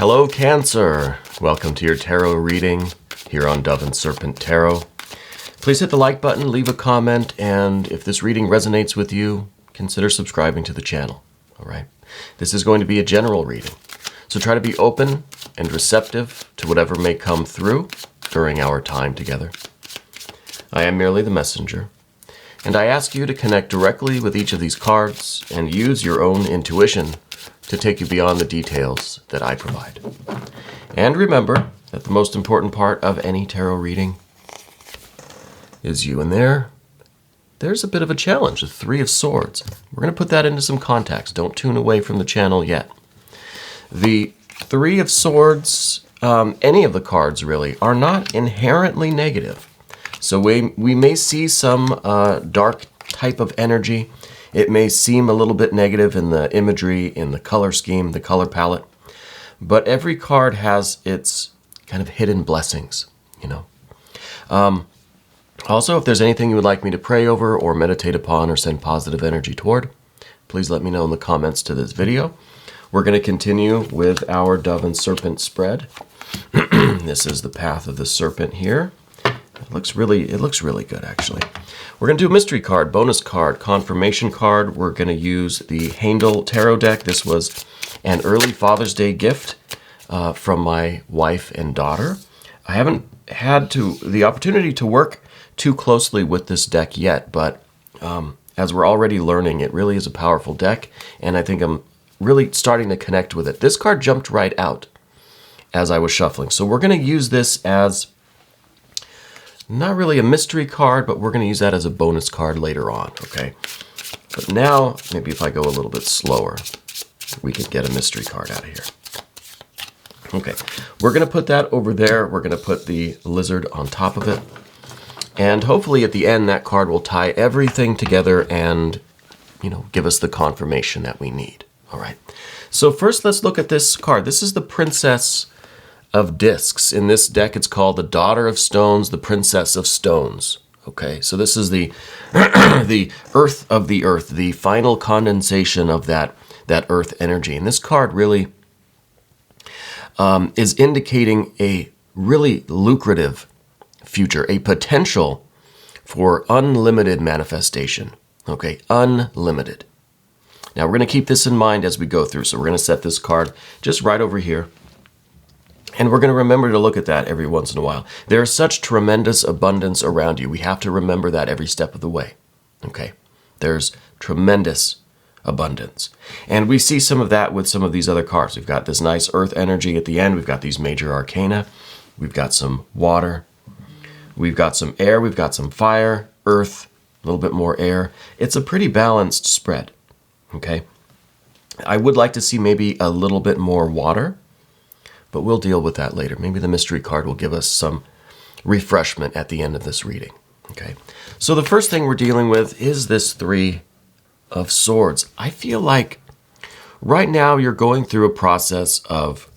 Hello, Cancer. Welcome to your tarot reading here on Dove and Serpent Tarot. Please hit the like button, leave a comment, and if this reading resonates with you, consider subscribing to the channel. All right. This is going to be a general reading, so try to be open and receptive to whatever may come through during our time together. I am merely the messenger, and I ask you to connect directly with each of these cards and use your own intuition to take you beyond the details that I provide. And remember that the most important part of any tarot reading is you. And there's a bit of a challenge, the Three of Swords. We're going to put that into some context. Don't tune away from the channel yet. The Three of Swords, any of the cards really, are not inherently negative. So we may see some dark type of energy. It may seem a little bit negative in the imagery, in the color scheme, the color palette. But every card has its kind of hidden blessings, you know. Also, if there's anything you would like me to pray over or meditate upon or send positive energy toward, please let me know in the comments to this video. We're going to continue with our Dove and Serpent spread. This is the path of the serpent here. It looks really good, actually. We're going to do a mystery card, bonus card, confirmation card. We're going to use the Handel Tarot deck. This was an early Father's Day gift from my wife and daughter. I haven't had the opportunity to work too closely with this deck yet, but as we're already learning, it really is a powerful deck, and I think I'm really starting to connect with it. This card jumped right out as I was shuffling, so we're going to use this as not really a mystery card, but we're going to use that as a bonus card later on, okay? But now, maybe if I go a little bit slower, we can get a mystery card out of here. Okay, we're going to put that over there. We're going to put the lizard on top of it. And hopefully at the end, that card will tie everything together and, you know, give us the confirmation that we need. All right. So first, let's look at this card. This is the Princess of Discs. In this deck, it's called the Daughter of Stones, the Princess of Stones. Okay, so this is the the Earth of the Earth, the final condensation of that Earth energy. And this card really is indicating a really lucrative future, a potential for unlimited manifestation. Okay, unlimited. Now we're going to keep this in mind as we go through. So we're going to set this card just right over here. And we're going to remember to look at that every once in a while. There is such tremendous abundance around you. We have to remember that every step of the way. Okay? There's tremendous abundance. And we see some of that with some of these other cards. We've got this nice earth energy at the end. We've got these major arcana. We've got some water. We've got some air. We've got some fire, earth, a little bit more air. It's a pretty balanced spread. Okay? I would like to see maybe a little bit more water, but we'll deal with that later. Maybe the mystery card will give us some refreshment at the end of this reading. Okay, so the first thing we're dealing with is this Three of Swords. I feel like right now you're going through a process of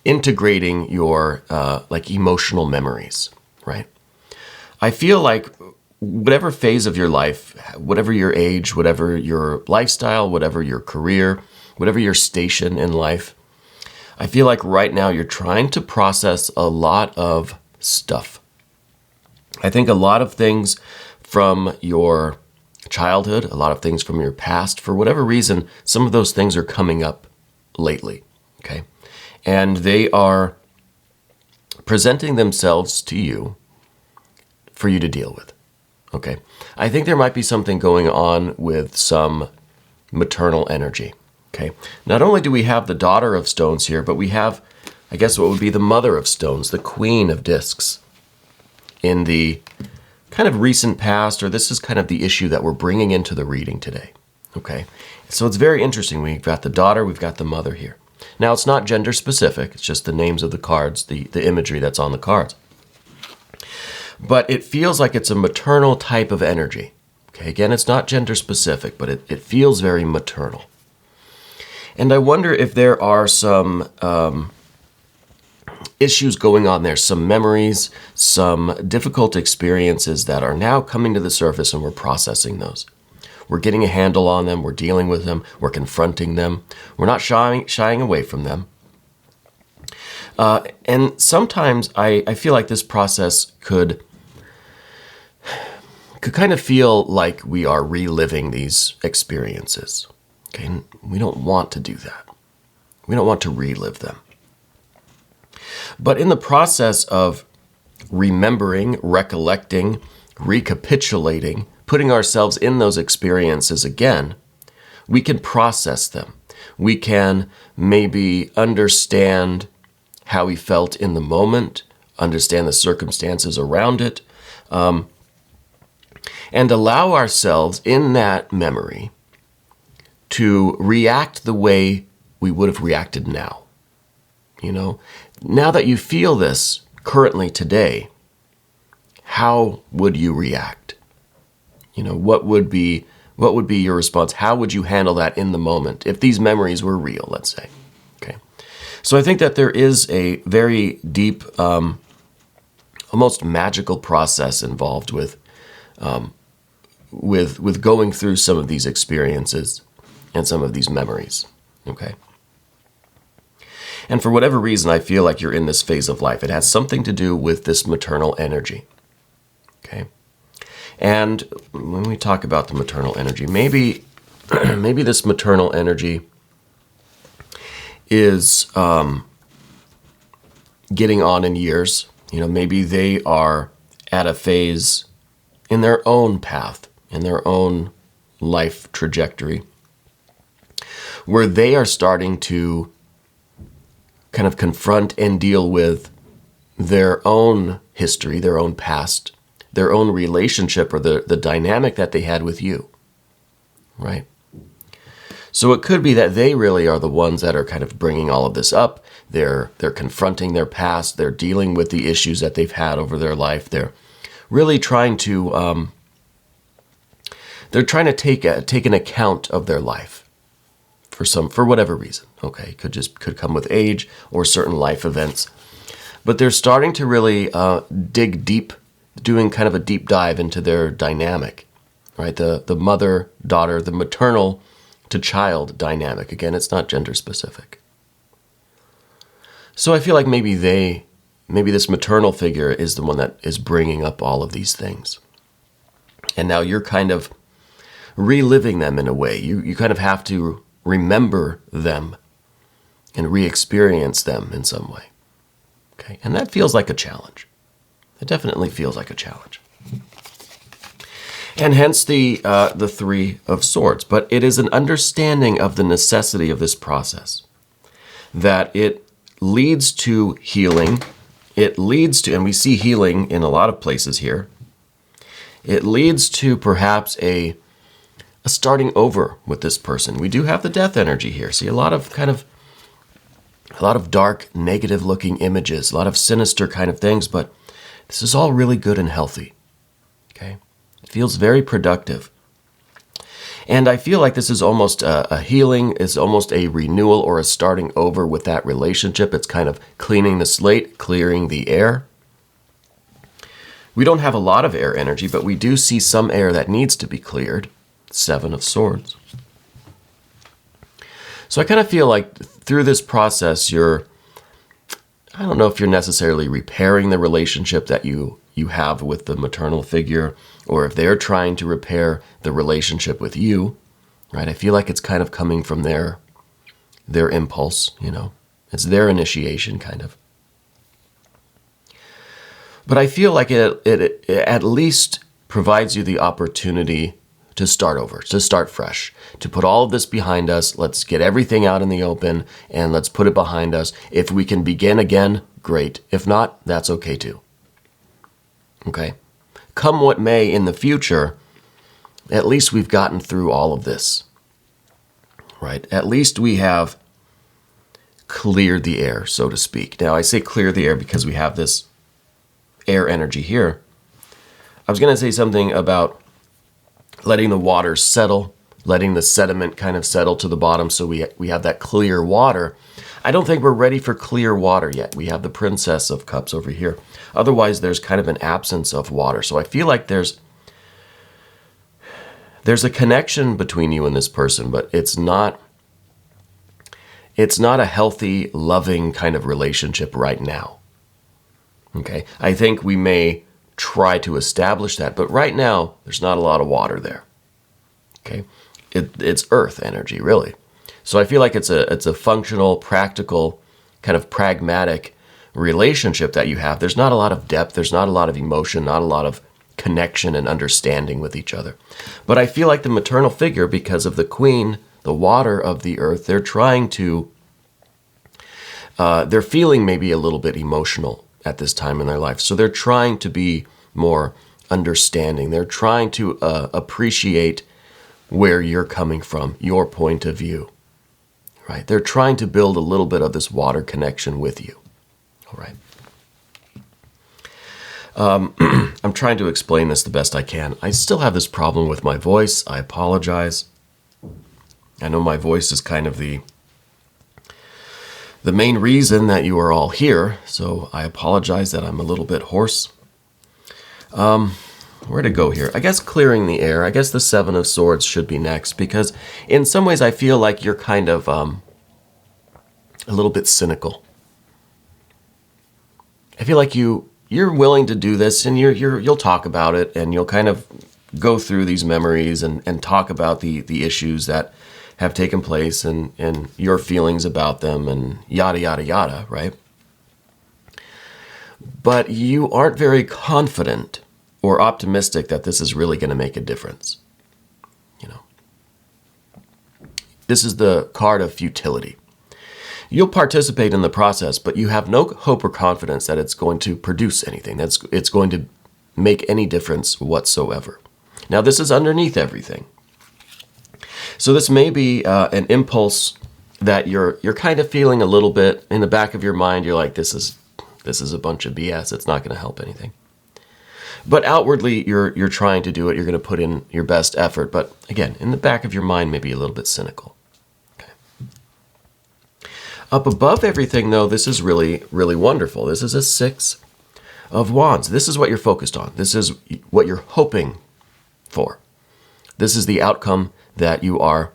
integrating your like emotional memories, right? I feel like whatever phase of your life, whatever your age, whatever your lifestyle, whatever your career, whatever your station in life, I feel like right now you're trying to process a lot of stuff. I think a lot of things from your childhood, a lot of things from your past, for whatever reason, some of those things are coming up lately, okay? And they are presenting themselves to you for you to deal with, okay? I think there might be something going on with some maternal energy. Okay. Not only do we have the Daughter of Stones here, but we have, I guess, what would be the Mother of Stones, the Queen of Discs, in the kind of recent past, or this is kind of the issue that we're bringing into the reading today. Okay. So it's very interesting. We've got the daughter, we've got the mother here. Now, it's not gender specific. It's just the names of the cards, the imagery that's on the cards. But it feels like it's a maternal type of energy. Okay. Again, it's not gender specific, but it feels very maternal. And I wonder if there are some issues going on there, some memories, some difficult experiences that are now coming to the surface, and we're processing those. We're getting a handle on them. We're dealing with them. We're confronting them. We're not shying away from them. And sometimes I feel like this process could kind of feel like we are reliving these experiences. Okay, and we don't want to do that. We don't want to relive them. But in the process of remembering, recollecting, recapitulating, putting ourselves in those experiences again, we can process them. We can maybe understand how we felt in the moment, understand the circumstances around it, and allow ourselves in that memory to react the way we would have reacted now. You know, now that you feel this currently today, how would you react? You know, what would be your response? How would you handle that in the moment if these memories were real, let's say? Okay. So I think that there is a very deep, almost magical process involved with going through some of these experiences and some of these memories. Okay. And for whatever reason, I feel like you're in this phase of life. It has something to do with this maternal energy. Okay. And when we talk about the maternal energy, maybe this maternal energy is getting on in years. You know, maybe they are at a phase in their own path, in their own life trajectory, where they are starting to kind of confront and deal with their own history, their own past, their own relationship, or the dynamic that they had with you, right? So it could be that they really are the ones that are kind of bringing all of this up. They're confronting their past. They're dealing with the issues that they've had over their life. They're really trying to take an account of their life for whatever reason. Okay, could come with age or certain life events, but they're starting to really dig deep, doing kind of a deep dive into their dynamic, right? The mother-daughter, the maternal to child dynamic. Again, it's not gender specific. So I feel like maybe this maternal figure is the one that is bringing up all of these things. And now you're kind of reliving them in a way. You kind of have to remember them and re-experience them in some way. Okay, and that feels like a challenge. It definitely feels like a challenge. And hence the Three of Swords. But it is an understanding of the necessity of this process, that it leads to healing. It leads to, and we see healing in a lot of places here, it leads to perhaps a starting over with this person. We do have the death energy here. See a lot of dark, negative looking images, a lot of sinister kind of things, but this is all really good and healthy. Okay? It feels very productive. And I feel like this is almost a healing, is almost a renewal or a starting over with that relationship. It's kind of cleaning the slate, clearing the air. We don't have a lot of air energy, but we do see some air that needs to be cleared. Seven of Swords. So I kind of feel like through this process, I don't know if you're necessarily repairing the relationship that you have with the maternal figure, or if they're trying to repair the relationship with you, right? I feel like it's kind of coming from their impulse, you know. It's their initiation, kind of. But I feel like it at least provides you the opportunity to start over, to start fresh, to put all of this behind us. Let's get everything out in the open and let's put it behind us. If we can begin again, great. If not, that's okay too. Okay? Come what may in the future, at least we've gotten through all of this, right? At least we have cleared the air, so to speak. Now, I say clear the air because we have this air energy here. I was going to say something about letting the water settle, letting the sediment kind of settle to the bottom so we have that clear water. I don't think we're ready for clear water yet. We have the Princess of Cups over here. Otherwise, there's kind of an absence of water. So I feel like there's a connection between you and this person, but it's not it's not a healthy, loving kind of relationship right now. Okay, I think we may try to establish that, but right now there's not a lot of water there. Okay, it's earth energy, really. So I feel like it's a functional, practical, kind of pragmatic relationship that you have. There's not a lot of depth, there's not a lot of emotion, not a lot of connection and understanding with each other. But I feel like the maternal figure, because of the queen, the water of the earth, they're trying to, they're feeling maybe a little bit emotional at this time in their life. So they're trying to be more understanding. They're trying to appreciate where you're coming from, your point of view, right? They're trying to build a little bit of this water connection with you, all right? I'm trying to explain this the best I can. I still have this problem with my voice. I apologize. I know my voice is kind of the main reason that you are all here, so I apologize that I'm a little bit hoarse. Where to go here? I guess clearing the air. I guess the Seven of Swords should be next, because in some ways I feel like you're kind of a little bit cynical. I feel like you're willing to do this, and you'll talk about it, and you'll kind of go through these memories and talk about the issues that have taken place and your feelings about them and yada, yada, yada, right? But you aren't very confident or optimistic that this is really going to make a difference. You know, this is the card of futility. You'll participate in the process, but you have no hope or confidence that it's going to produce anything, it's going to make any difference whatsoever. Now, this is underneath everything. So this may be an impulse that you're kind of feeling a little bit in the back of your mind. You're like, this is a bunch of BS. It's not going to help anything. But outwardly, you're trying to do it. You're going to put in your best effort. But again, in the back of your mind, maybe a little bit cynical. Okay. Up above everything, though, this is really, really wonderful. This is a Six of Wands. This is what you're focused on. This is what you're hoping for. This is the outcome that you are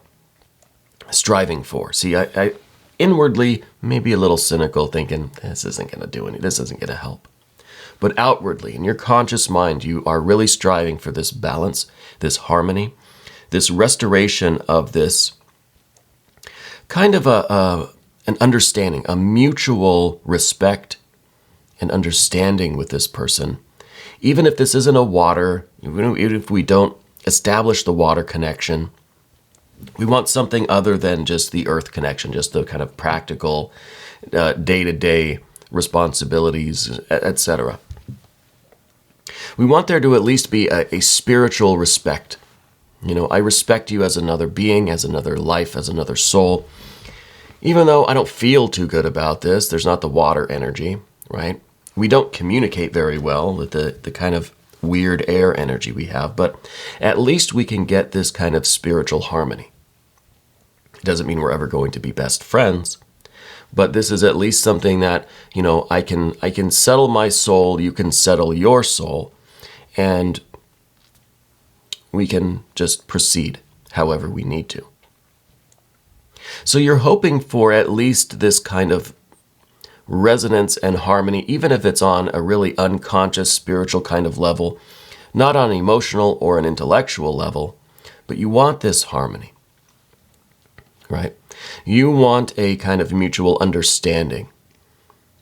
striving for. See, I inwardly maybe a little cynical, thinking this isn't going to do anything. This isn't going to help. But outwardly, in your conscious mind, you are really striving for this balance, this harmony, this restoration of this kind of an understanding, a mutual respect and understanding with this person. Even if this isn't a water, even if we don't establish the water connection, we want something other than just the earth connection, just the kind of practical, day-to-day responsibilities, etc. We want there to at least be a spiritual respect. You know, I respect you as another being, as another life, as another soul. Even though I don't feel too good about this, there's not the water energy, right? We don't communicate very well with the kind of weird air energy we have, but at least we can get this kind of spiritual harmony. It doesn't mean we're ever going to be best friends, but this is at least something that, you know, I can settle my soul, you can settle your soul, and we can just proceed however we need to. So you're hoping for at least this kind of resonance and harmony, even if it's on a really unconscious spiritual kind of level, not on an emotional or an intellectual level, but you want this harmony, right? You want a kind of mutual understanding.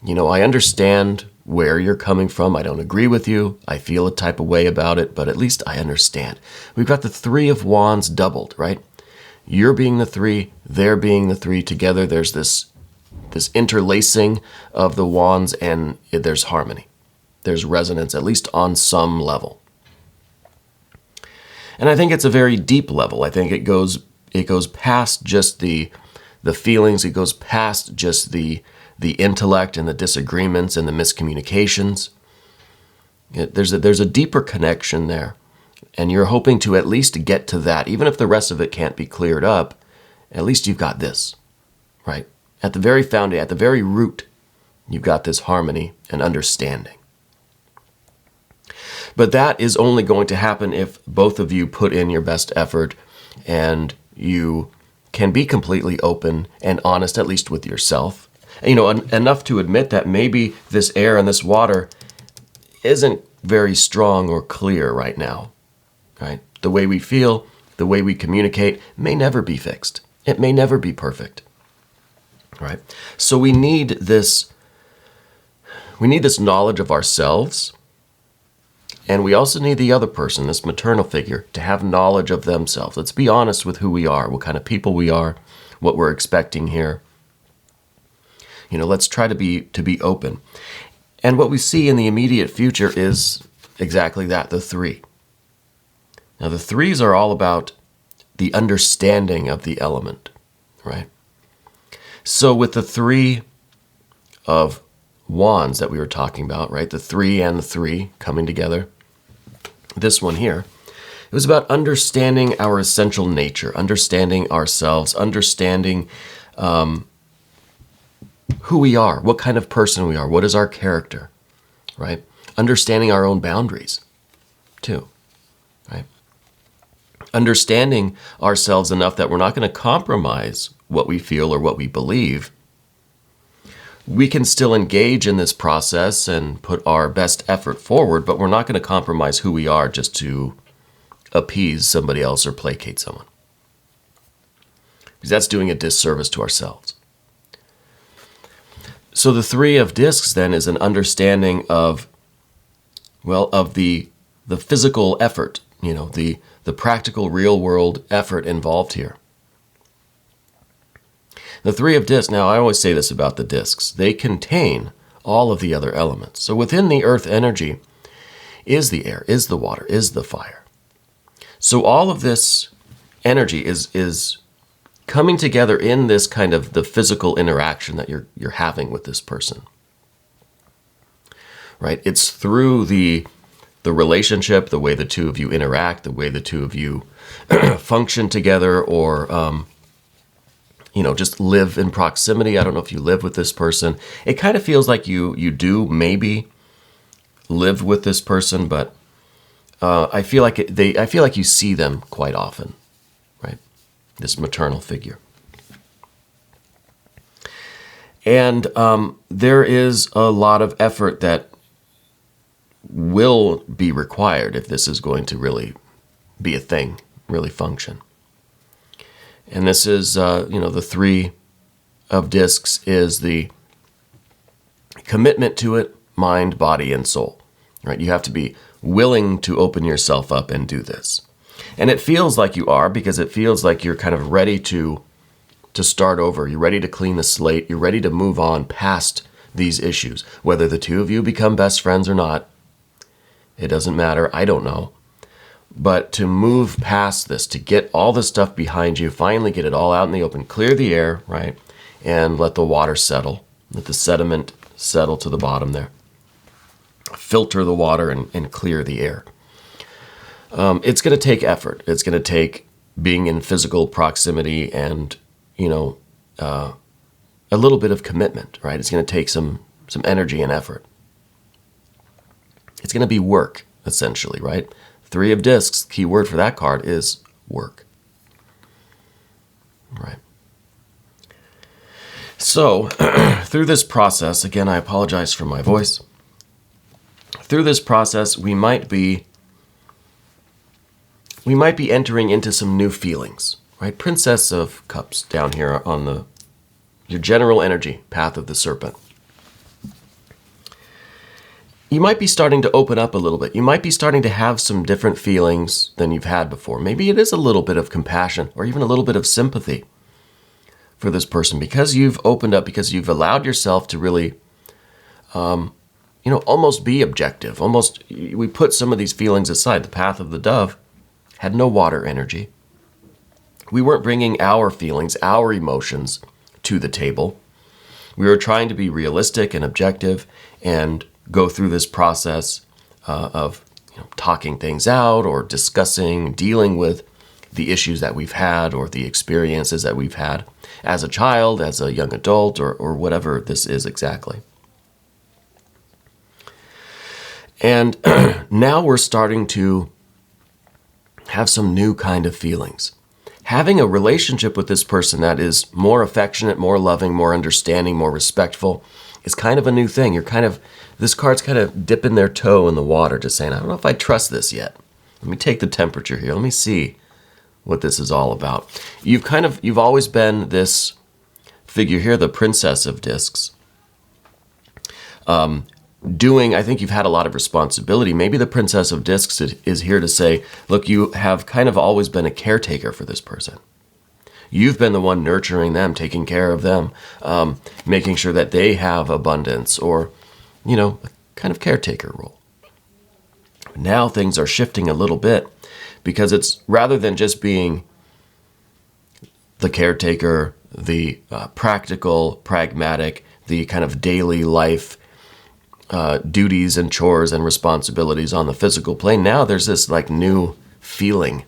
You know, I understand where you're coming from. I don't agree with you. I feel a type of way about it, but at least I understand. We've got the Three of Wands doubled, right? You're being the three, they're being the three. Together, there's this interlacing of the wands, and there's harmony. There's resonance, at least on some level. And I think it's a very deep level. I think it goes past just the feelings. It goes past just the intellect and the disagreements and the miscommunications. There's a deeper connection there. And you're hoping to at least get to that. Even if the rest of it can't be cleared up, at least you've got this, right? At the very foundation, at the very root, you've got this harmony and understanding. But that is only going to happen if both of you put in your best effort and you can be completely open and honest, at least with yourself. Enough to admit that maybe this air and this water isn't very strong or clear right now, right? The way we feel, the way we communicate may never be fixed. It may never be perfect, right? So we need this knowledge of ourselves, and we also need the other person, this maternal figure, to have knowledge of themselves. Let's be honest with who we are, what kind of people we are, what we're expecting here. Let's try to be open. And what we see in the immediate future is exactly that, the 3. Now, the 3s are all about the understanding of the element, right? So with the 3 of wands that we were talking about, right? The 3 and the 3 coming together. This one here, it was about understanding our essential nature, understanding ourselves, understanding who we are, what kind of person we are, what is our character, right? Understanding our own boundaries, too, right? Understanding ourselves enough that we're not going to compromise what we feel or what we believe. We can still engage in this process and put our best effort forward, but we're not going to compromise who we are just to appease somebody else or placate someone. Because that's doing a disservice to ourselves. So the 3 of discs then is an understanding of the physical effort, the practical real world effort involved here. The 3 of discs, now I always say this about the discs, they contain all of the other elements. So within the earth energy is the air, is the water, is the fire. So all of this energy is coming together in this kind of the physical interaction that you're having with this person, right? It's through the relationship, the way the two of you interact, the way the two of you function together, or just live in proximity. I don't know if you live with this person. It kind of feels like you do maybe live with this person, but I feel like you see them quite often, right? This maternal figure. And there is a lot of effort that will be required if this is going to really be a thing, really function. And this is, the 3 of discs is the commitment to it, mind, body, and soul, right? You have to be willing to open yourself up and do this. And it feels like you are, because it feels like you're kind of ready to start over. You're ready to clean the slate. You're ready to move on past these issues. Whether the two of you become best friends or not, it doesn't matter. I don't know. But to move past this, to get all the stuff behind you, finally get it all out in the open, clear the air, right? And let the water settle, let the sediment settle to the bottom there. Filter the water and clear the air. It's going to take effort. It's going to take being in physical proximity and, a little bit of commitment, right? It's going to take some energy and effort. It's going to be work, essentially, right? 3 of discs, key word for that card is work. Right. So, through this process, again, I apologize for my voice. Through this process, we might be entering into some new feelings, right? Princess of Cups down here on your general energy, path of the serpent. You might be starting to open up a little bit. You might be starting to have some different feelings than you've had before. Maybe it is a little bit of compassion or even a little bit of sympathy for this person because you've opened up, because you've allowed yourself to really, almost be objective. We put some of these feelings aside. The path of the dove had no water energy. We weren't bringing our feelings, our emotions to the table. We were trying to be realistic and objective and go through this process of talking things out or discussing, dealing with the issues that we've had or the experiences that we've had as a child, as a young adult, or whatever this is exactly. And now we're starting to have some new kind of feelings. having a relationship with this person that is more affectionate, more loving, more understanding, more respectful is kind of a new thing. This card's kind of dipping their toe in the water, just saying, I don't know if I trust this yet. Let me take the temperature here. Let me see what this is all about. You've always been this figure here, the Princess of Discs. I think you've had a lot of responsibility. Maybe the Princess of Discs is here to say, look, you have kind of always been a caretaker for this person. You've been the one nurturing them, taking care of them, making sure that they have abundance, or, a kind of caretaker role. Now things are shifting a little bit, because it's rather than just being the caretaker, the practical, pragmatic, the kind of daily life duties and chores and responsibilities on the physical plane. Now there's this like new feeling.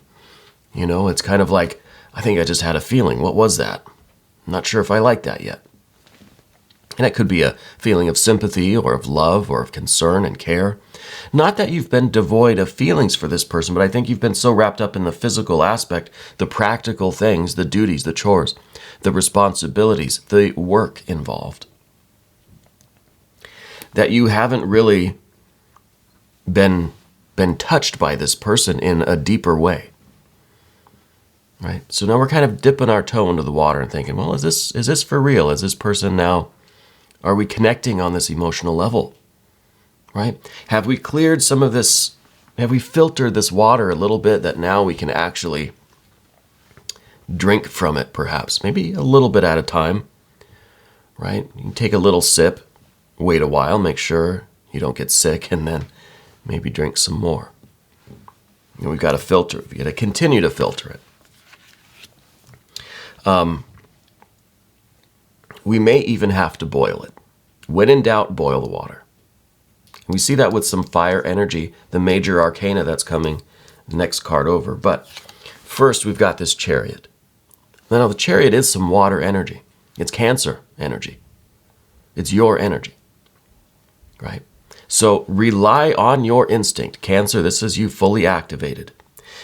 It's kind of like, I think I just had a feeling. What was that? I'm not sure if I like that yet. And it could be a feeling of sympathy or of love or of concern and care. Not that you've been devoid of feelings for this person, but I think you've been so wrapped up in the physical aspect, the practical things, the duties, the chores, the responsibilities, the work involved, that you haven't really been touched by this person in a deeper way. Right? So now we're kind of dipping our toe into the water and thinking, well, is this for real? Is this person now, are we connecting on this emotional level? Right? Have we cleared some of this, have we filtered this water a little bit that now we can actually drink from it, perhaps? Maybe a little bit at a time, right? You can take a little sip, wait a while, make sure you don't get sick, and then maybe drink some more. We've got to filter. We've got to continue to filter it. We may even have to boil it. When in doubt, boil the water. We see that with some fire energy, the major arcana that's coming next card over. But first, we've got this Chariot. Now, the Chariot is some water energy. It's Cancer energy. It's your energy, right? So rely on your instinct. Cancer, this is you fully activated.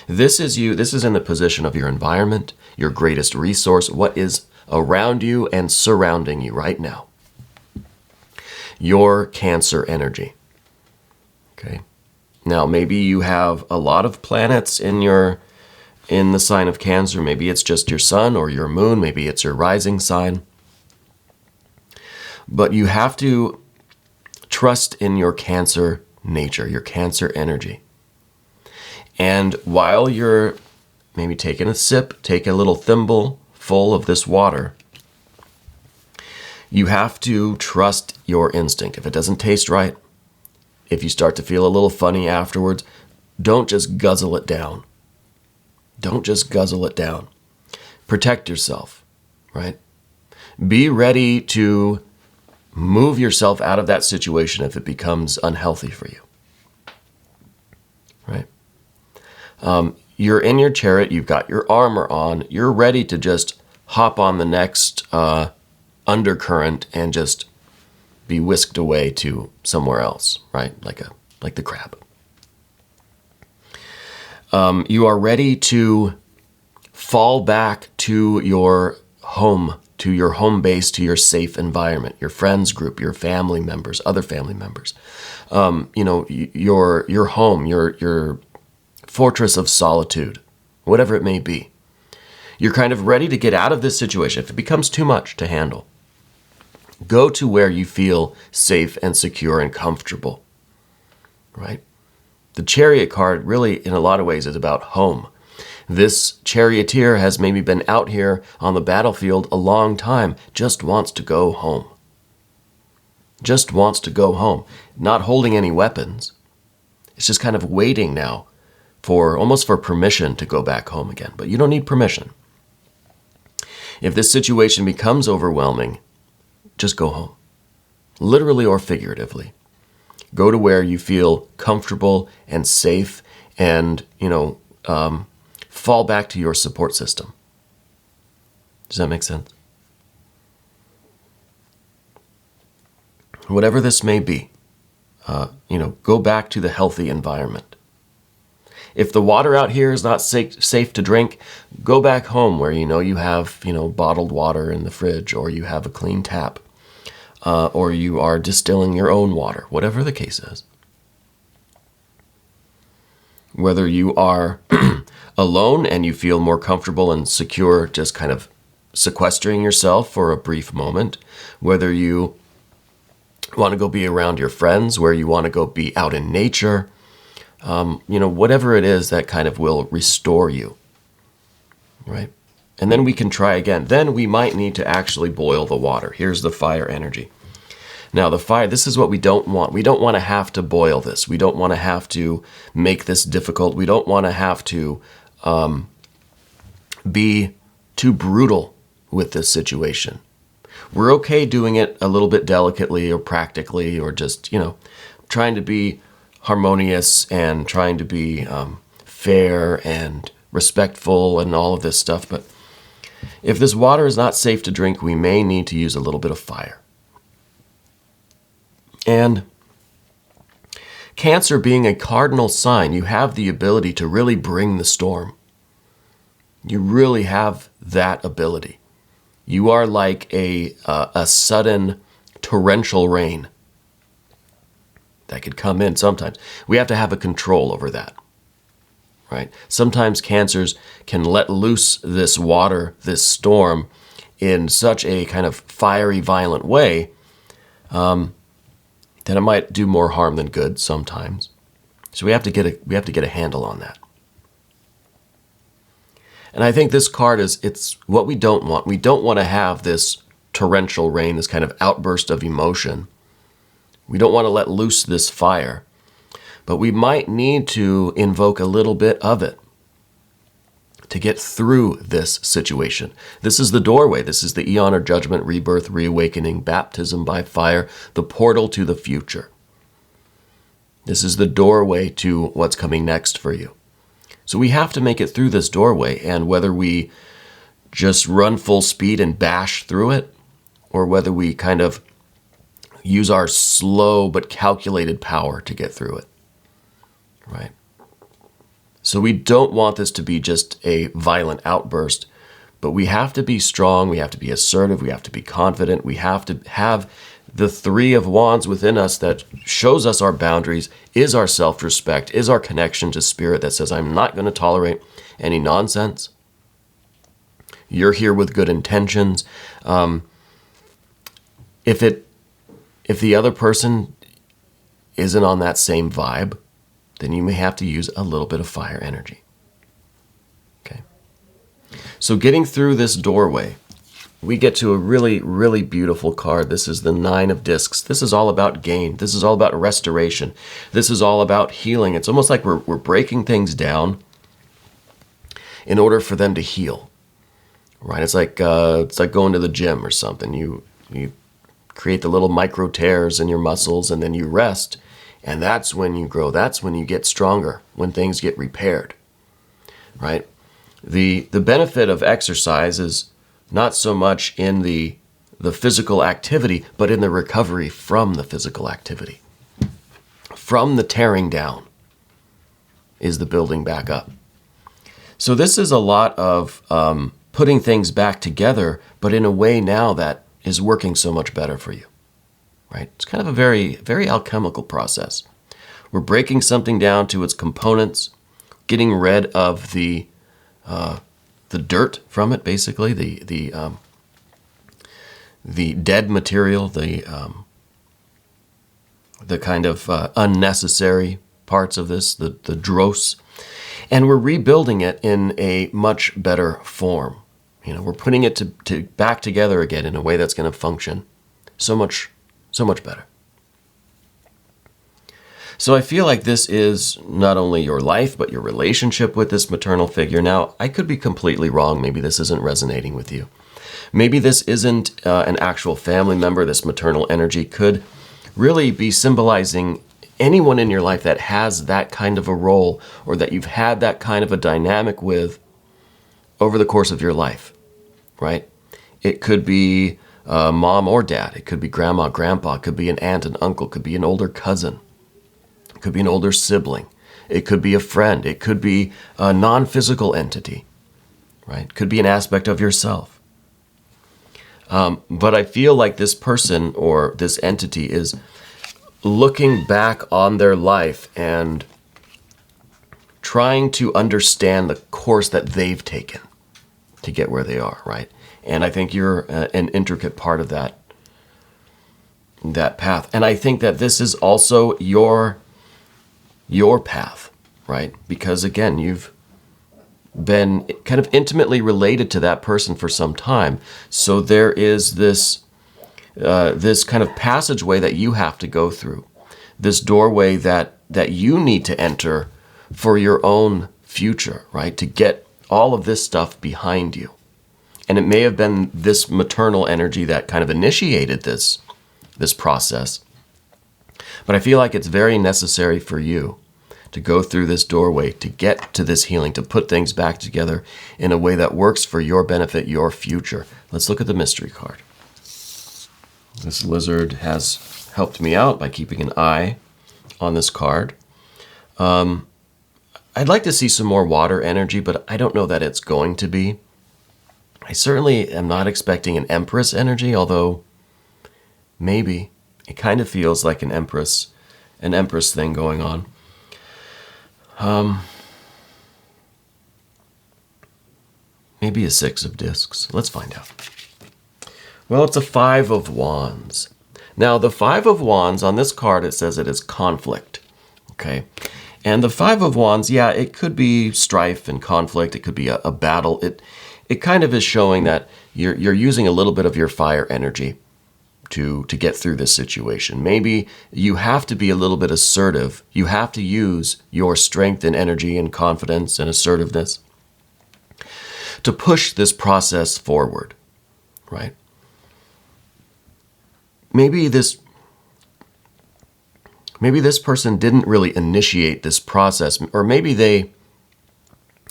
This is you. This is in the position of your environment, your greatest resource, what is around you and surrounding you right now. Your Cancer energy. Okay. Now, maybe you have a lot of planets in the sign of Cancer. Maybe it's just your sun or your moon. Maybe it's your rising sign. But you have to trust in your Cancer nature, your Cancer energy. And while you're maybe taking a sip, take a little thimble full of this water, you have to trust your instinct. If it doesn't taste right, if you start to feel a little funny afterwards, don't just guzzle it down. Don't just guzzle it down. Protect yourself, right? Be ready to move yourself out of that situation if it becomes unhealthy for you, right? You're in your chariot, you've got your armor on, you're ready to just hop on the next undercurrent and just be whisked away to somewhere else, right? Like the crab. You are ready to fall back to your home base, to your safe environment, your friends group, your family members, other family members. Your home, your fortress of solitude, whatever it may be. You're kind of ready to get out of this situation. If it becomes too much to handle, go to where you feel safe and secure and comfortable, right? The Chariot card really, in a lot of ways, is about home. This charioteer has maybe been out here on the battlefield a long time, just wants to go home. Just wants to go home, not holding any weapons. It's just kind of waiting now almost for permission to go back home again. But you don't need permission. If this situation becomes overwhelming, just go home, literally or figuratively. Go to where you feel comfortable and safe and, fall back to your support system. Does that make sense? Whatever this may be, go back to the healthy environment. If the water out here is not safe to drink, go back home where you have bottled water in the fridge, or you have a clean tap, or you are distilling your own water, whatever the case is. Whether you are alone and you feel more comfortable and secure just kind of sequestering yourself for a brief moment, whether you want to go be around your friends, where you want to go be out in nature, whatever it is that kind of will restore you, right? And then we can try again. Then we might need to actually boil the water. Here's the fire energy. Now the fire, this is what we don't want. We don't want to have to boil this. We don't want to have to make this difficult. We don't want to have to be too brutal with this situation. We're okay doing it a little bit delicately or practically, or just, trying to be harmonious and trying to be fair and respectful and all of this stuff. But if this water is not safe to drink, we may need to use a little bit of fire. And Cancer being a cardinal sign, you have the ability to really bring the storm. You really have that ability. You are like a sudden torrential rain that could come in sometimes. We have to have a control over that, right? Sometimes Cancers can let loose this water, this storm, in such a kind of fiery, violent way that it might do more harm than good sometimes. So we have to get a handle on that. And I think this card it's what we don't want. We don't want to have this torrential rain, this kind of outburst of emotion. We don't want to let loose this fire, but we might need to invoke a little bit of it to get through this situation. This is the doorway. This is the eon of judgment, rebirth, reawakening, baptism by fire, the portal to the future. This is the doorway to what's coming next for you. So we have to make it through this doorway, and whether we just run full speed and bash through it, or whether we kind of use our slow but calculated power to get through it, right? So we don't want this to be just a violent outburst, but we have to be strong, we have to be assertive, we have to be confident, we have to have the Three of Wands within us that shows us our boundaries, is our self-respect, is our connection to spirit that says, I'm not going to tolerate any nonsense. You're here with good intentions. If the other person isn't on that same vibe, then you may have to use a little bit of fire energy. Okay. So getting through this doorway, we get to a really, really beautiful card. This is the Nine of Discs. This is all about gain. This is all about restoration. This is all about healing. It's almost like we're breaking things down in order for them to heal, right? It's like going to the gym or something. You create the little micro tears in your muscles, and then you rest, and that's when you grow. That's when you get stronger, when things get repaired, right? The benefit of exercise is not so much in the physical activity, but in the recovery from the physical activity. From the tearing down is the building back up. So this is a lot of putting things back together, but in a way now that is working so much better for you, right? It's kind of a very, very alchemical process. We're breaking something down to its components, getting rid of the dirt from it, basically, the dead material, the kind of unnecessary parts of this, the dross, and we're rebuilding it in a much better form. We're putting it to back together again in a way that's going to function so much better. So I feel like this is not only your life, but your relationship with this maternal figure. Now, I could be completely wrong. Maybe this isn't resonating with you. Maybe this isn't an actual family member. This maternal energy could really be symbolizing anyone in your life that has that kind of a role, or that you've had that kind of a dynamic with over the course of your life, right? It could be mom or dad. It could be grandma, grandpa. It could be an aunt and uncle. It could be an older cousin. Could be an older sibling. It could be a friend. It could be a non-physical entity, right? It could be an aspect of yourself. But I feel like this person or this entity is looking back on their life and trying to understand the course that they've taken to get where they are, right? And I think you're an intricate part of that path. And I think that this is also your path, right? Because again, you've been kind of intimately related to that person for some time. So there is this kind of passageway that you have to go through, this doorway that you need to enter for your own future, right? To get all of this stuff behind you. And it may have been this maternal energy that kind of initiated this process. But I feel like it's very necessary for you to go through this doorway, to get to this healing, to put things back together in a way that works for your benefit, your future. Let's look at the mystery card. This lizard has helped me out by keeping an eye on this card. I'd like to see some more water energy, but I don't know that it's going to be. I certainly am not expecting an Empress energy, although maybe. It kind of feels like an Empress thing going on. Maybe a 6 of discs. Let's find out. Well, it's a 5 of wands. Now, the 5 of wands, on this card, it says it is conflict. Okay. And the 5 of wands, yeah, it could be strife and conflict. It could be a battle. It kind of is showing that you're using a little bit of your fire energy to get through this situation. Maybe you have to be a little bit assertive. You have to use your strength and energy and confidence and assertiveness to push this process forward, right? Maybe this person didn't really initiate this process, or maybe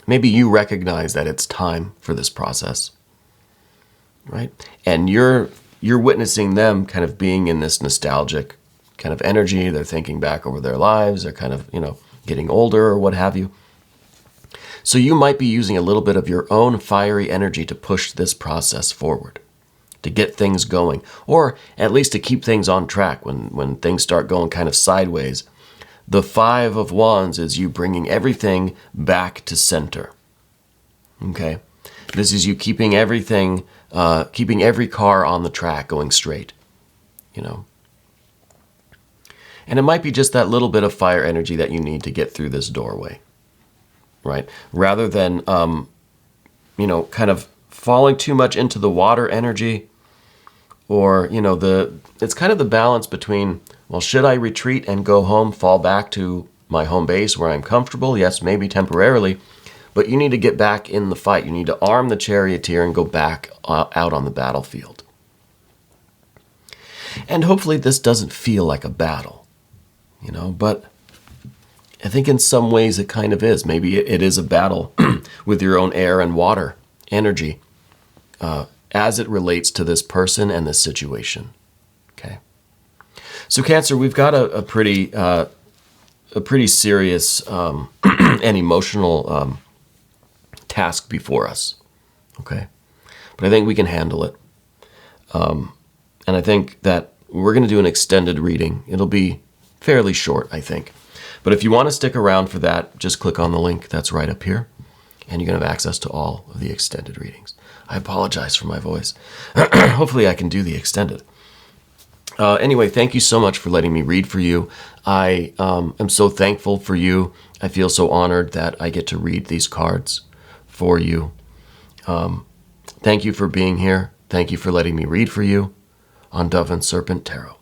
you recognize that it's time for this process, right? And you're witnessing them kind of being in this nostalgic kind of energy. They're thinking back over their lives. They're kind of, getting older or what have you. So you might be using a little bit of your own fiery energy to push this process forward, to get things going, or at least to keep things on track when things start going kind of sideways. The 5 of wands is you bringing everything back to center. Okay? This is you keeping everything, keeping every car on the track going straight, And it might be just that little bit of fire energy that you need to get through this doorway, right? Rather than, kind of falling too much into the water energy, or, it's kind of the balance between, well, should I retreat and go home, fall back to my home base where I'm comfortable? Yes, maybe temporarily, but you need to get back in the fight. You need to arm the charioteer and go back out on the battlefield. And hopefully this doesn't feel like a battle, but I think in some ways it kind of is. Maybe it is a battle with your own air and water energy as it relates to this person and this situation. Okay. So Cancer, we've got a pretty serious and emotional task before us. Okay. But I think we can handle it. And I think that we're going to do an extended reading. It'll be fairly short, I think. But if you want to stick around for that, just click on the link that's right up here, and you're going to have access to all of the extended readings. I apologize for my voice. Hopefully I can do the extended. Anyway, thank you so much for letting me read for you. I am so thankful for you. I feel so honored that I get to read these cards for you. Thank you for being here. Thank you for letting me read for you on Dove and Serpent Tarot.